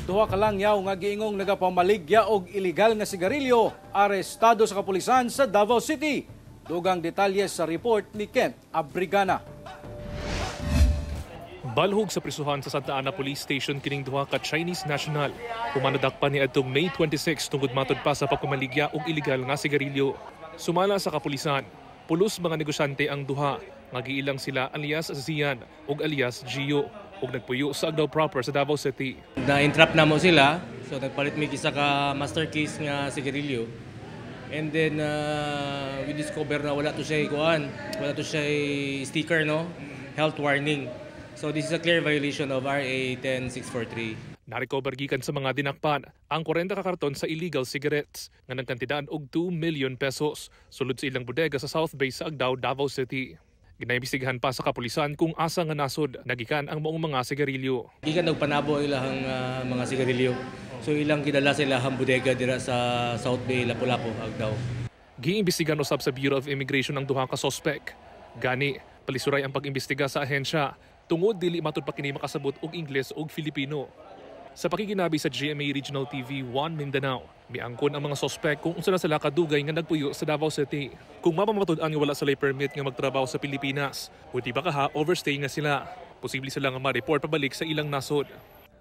Duha ka lang yaw nga giingong nagapamaligya og ilegal nga sigarilyo arestado sa kapulisan sa Davao City. Dugang detalye sa report ni Kent Abrigana. Balhog sa prisuhan sa Santa Ana Police Station kining duha ka Chinese national. Pumanadakpan ni adtong May 26 tungod matod pa sa pagpamaligya og ilegal nga sigarilyo. Sumala sa kapulisan, pulos mga negosyante ang duha nga giilang sila alias Zian ug alias Gio ug nagpuyo sa Agdao proper sa Davao City. Na-entrap na mo sila, so nagpalit may isa ka master case nga sigarilyo. And then we discover na wala to siya sticker, no? Health warning. So this is a clear violation of RA 10643. Narecover gikan sa mga dinakpan ang 40 ka karton sa illegal cigarettes nga nagkantidaan og 2 million pesos sulod sa ilang bodega sa South Bay sa Agdao, Davao City. Ginaimbestigahan pa sa kapulisan kung asa nga nasod nagikan ang maong mga sigarilyo. Gikan nagpanabo ilahang mga sigarilyo. So ilang kidala sa ilahang bodega dira sa South Bay, Lapu-Lapu, Agdao. Giimbestigahan usab sa Bureau of Immigration ang duha ka suspek. Gani, palisuray ang pag-imbestiga sa ahensya tungod dili matud pa kini makasabot og Ingles ug Filipino. Sa pakikinabi sa GMA Regional TV 1 Mindanao, miangkon ang mga sospek kung unsa na sila kadugay nga nagpuyo sa Davao City. Kung mapamatud-an nga wala sila permit nga magtrabaho sa Pilipinas, buti ba kaha overstay nga sila. Posible sila nga ma-report pabalik sa ilang nasod.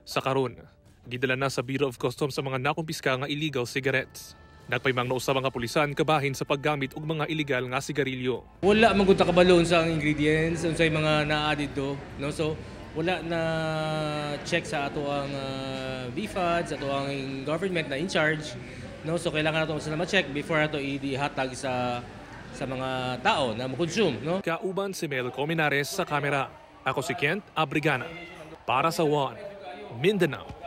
Sa karon, gidala na sa Bureau of Customs sa mga nakumpiska nga illegal cigarettes. Nagpaymang nausab ang kapulisan kabahin sa paggamit og mga illegal nga sigarilyo. Wala man gud kabalon sa ingredients unsay mga naa dito, no? So wala na check sa ato ang BFAD, sa ato ang government na in charge, no? So kailangan nato sila ma-check before ato ihatag sa mga tao na mo-consume, no? Kauban si Mel Cominares sa kamera. Ako si Kent Abrigana para sa One Mindanao.